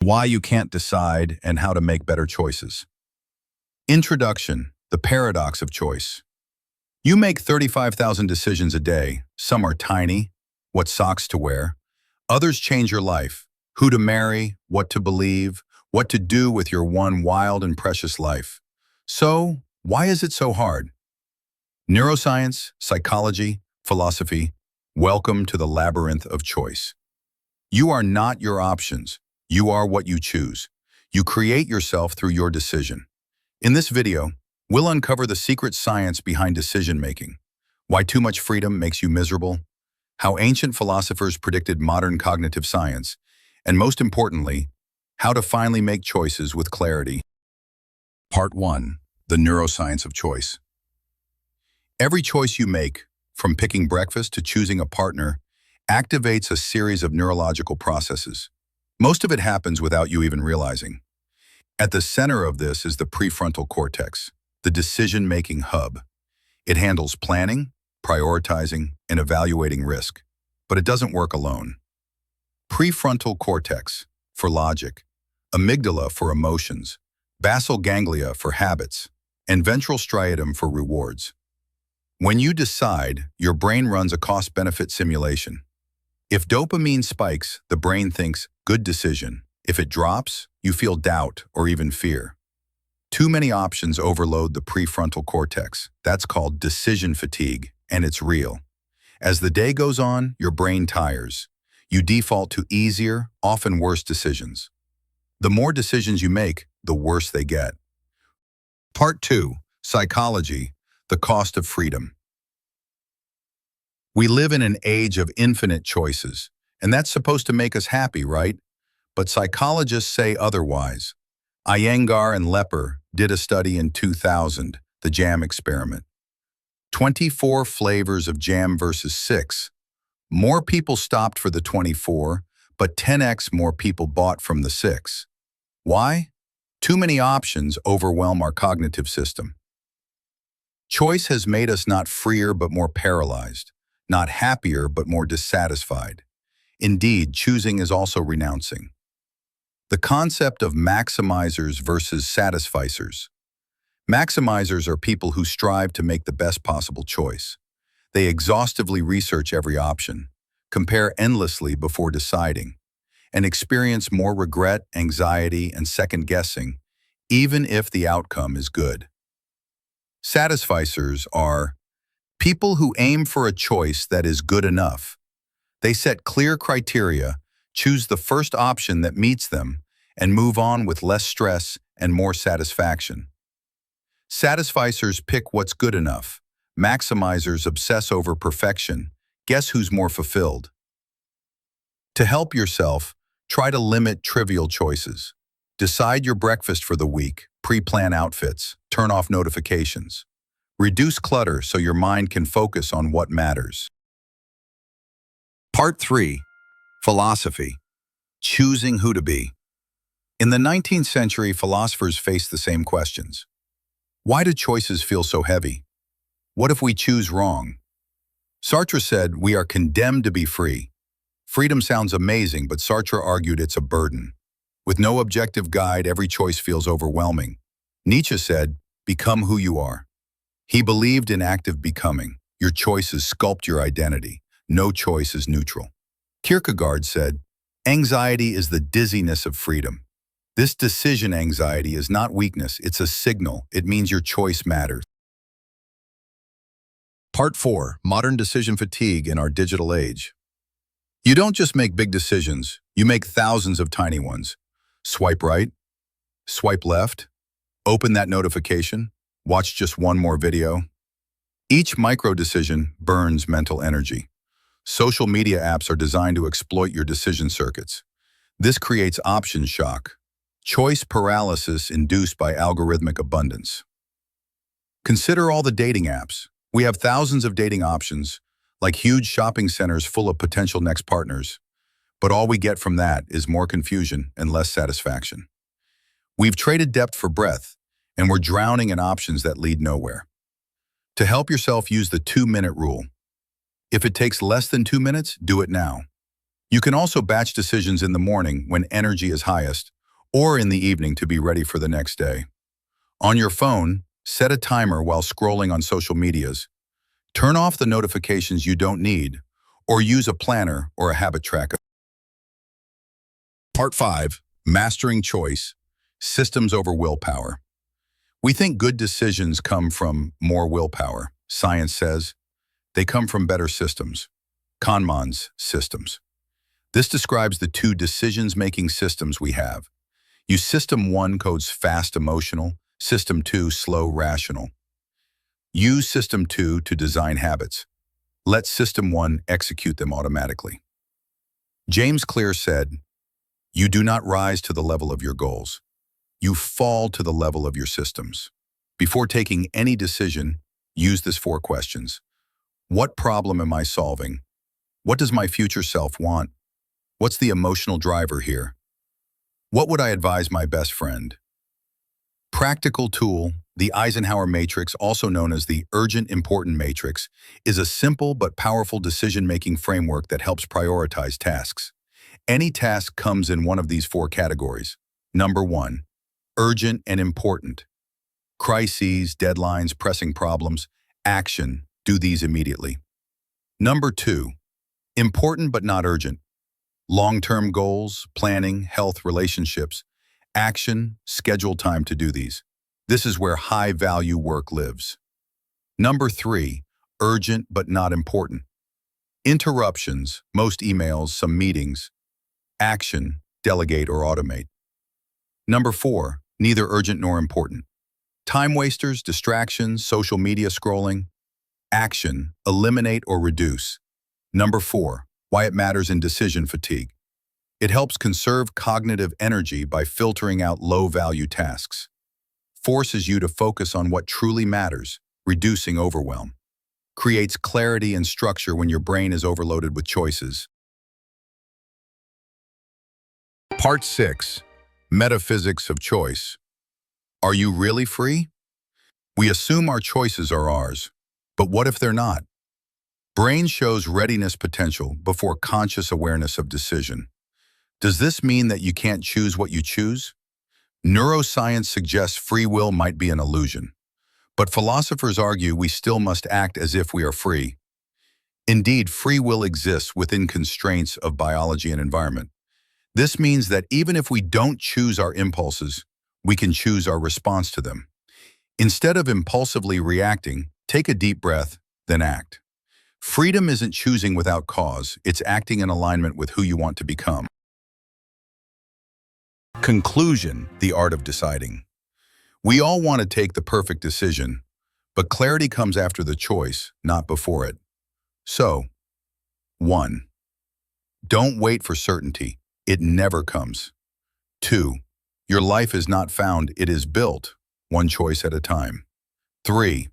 Why you can't decide and how to make better choices. Introduction, the paradox of choice. You make 35,000 decisions a day. Some are tiny, what socks to wear. Others change your life, who to marry, what to believe, what to do with your one wild and precious life. So, why is it so hard? Neuroscience, psychology, philosophy, welcome to the labyrinth of choice. You are not your options. You are what you choose. You create yourself through your decision. In this video, we'll uncover the secret science behind decision-making, why too much freedom makes you miserable, how ancient philosophers predicted modern cognitive science, and most importantly, how to finally make choices with clarity. Part 1. The neuroscience of choice. Every choice you make, from picking breakfast to choosing a partner, activates a series of neurological processes. Most of it happens without you even realizing. At the center of this is the prefrontal cortex, the decision-making hub. It handles planning, prioritizing, and evaluating risk, but it doesn't work alone. Prefrontal cortex for logic, amygdala for emotions, basal ganglia for habits, and ventral striatum for rewards. When you decide, your brain runs a cost-benefit simulation. If dopamine spikes, the brain thinks, good decision. If it drops, you feel doubt or even fear. Too many options overload the prefrontal cortex. That's called decision fatigue, and it's real. As the day goes on, your brain tires. You default to easier, often worse decisions. The more decisions you make, the worse they get. Part 2. Psychology, the cost of freedom. We live in an age of infinite choices, and that's supposed to make us happy, right? But psychologists say otherwise. Iyengar and Lepper did a study in 2000, the jam experiment. 24 flavors of jam versus 6. More people stopped for the 24, but 10x more people bought from the 6. Why? Too many options overwhelm our cognitive system. Choice has made us not freer but more paralyzed, not happier but more dissatisfied. Indeed, choosing is also renouncing. The concept of maximizers versus satisficers. Maximizers are people who strive to make the best possible choice. They exhaustively research every option, compare endlessly before deciding, and experience more regret, anxiety, and second-guessing, even if the outcome is good. Satisficers are people who aim for a choice that is good enough. They set clear criteria, choose the first option that meets them, and move on with less stress and more satisfaction. Satisficers pick what's good enough. Maximizers obsess over perfection. Guess who's more fulfilled? To help yourself, try to limit trivial choices. Decide your breakfast for the week, pre-plan outfits, turn off notifications. Reduce clutter so your mind can focus on what matters. Part 3. Philosophy. Choosing who to be. In the 19th century, philosophers faced the same questions. Why do choices feel so heavy? What if we choose wrong? Sartre said, we are condemned to be free. Freedom sounds amazing, but Sartre argued it's a burden. With no objective guide, every choice feels overwhelming. Nietzsche said, become who you are. He believed in active becoming. Your choices sculpt your identity. No choice is neutral. Kierkegaard said, anxiety is the dizziness of freedom. This decision anxiety is not weakness, it's a signal. It means your choice matters. Part 4. Modern decision fatigue in our digital age. You don't just make big decisions, you make thousands of tiny ones. Swipe right, swipe left, open that notification, watch just one more video. Each micro decision burns mental energy. Social media apps are designed to exploit your decision circuits. This creates option shock, choice paralysis induced by algorithmic abundance. Consider all the dating apps. We have thousands of dating options, like huge shopping centers full of potential next partners. But all we get from that is more confusion and less satisfaction. We've traded depth for breadth, and we're drowning in options that lead nowhere. To help yourself, use the 2-minute rule. If it takes less than 2 minutes, do it now. You can also batch decisions in the morning when energy is highest, or in the evening to be ready for the next day. On your phone, set a timer while scrolling on social medias. Turn off the notifications you don't need, or use a planner or a habit tracker. Part 5. Mastering Choice, Systems over Willpower. We think good decisions come from more willpower. Science says they come from better systems. Kahneman's systems. This describes the two decisions-making systems we have. Use System 1 codes fast emotional, System 2 slow rational. Use System 2 to design habits. Let System 1 execute them automatically. James Clear said, "You do not rise to the level of your goals. You fall to the level of your systems." Before taking any decision, use these 4 questions. What problem am I solving? What does my future self want? What's the emotional driver here? What would I advise my best friend? Practical tool, the Eisenhower Matrix, also known as the Urgent Important Matrix, is a simple but powerful decision-making framework that helps prioritize tasks. Any task comes in one of these 4 categories. Number 1, urgent and important. Crises, deadlines, pressing problems. Action, do these immediately. Number 2, important but not urgent. Long-term goals, planning, health, relationships. Action, schedule time to do these. This is where high-value work lives. Number 3, urgent but not important. Interruptions, most emails, some meetings. Action, delegate or automate. Number 4, neither urgent nor important. Time wasters, distractions, social media scrolling. Action, eliminate or reduce. Number 4, why it matters in decision fatigue. It helps conserve cognitive energy by filtering out low-value tasks. Forces you to focus on what truly matters, reducing overwhelm. Creates clarity and structure when your brain is overloaded with choices. Part 6. Metaphysics of Choice. Are you really free? We assume our choices are ours, but what if they're not? Brain shows readiness potential before conscious awareness of decision. Does this mean that you can't choose what you choose? Neuroscience suggests free will might be an illusion, but philosophers argue we still must act as if we are free. Indeed, free will exists within constraints of biology and environment. This means that even if we don't choose our impulses, we can choose our response to them. Instead of impulsively reacting, take a deep breath, then act. Freedom isn't choosing without cause, it's acting in alignment with who you want to become. Conclusion, the art of deciding. We all want to take the perfect decision, but clarity comes after the choice, not before it. So, 1. Don't wait for certainty. It never comes. 2. Your life is not found, it is built, one choice at a time. 3.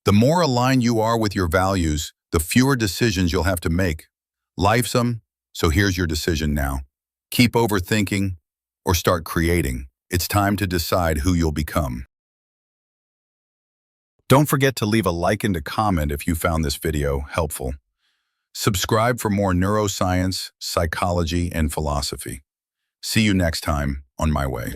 The more aligned you are with your values, the fewer decisions you'll have to make. Life's so here's your decision now. Keep overthinking or start creating. It's time to decide who you'll become. Don't forget to leave a like and a comment if you found this video helpful. Subscribe for more neuroscience, psychology, and philosophy. See you next time on My Way.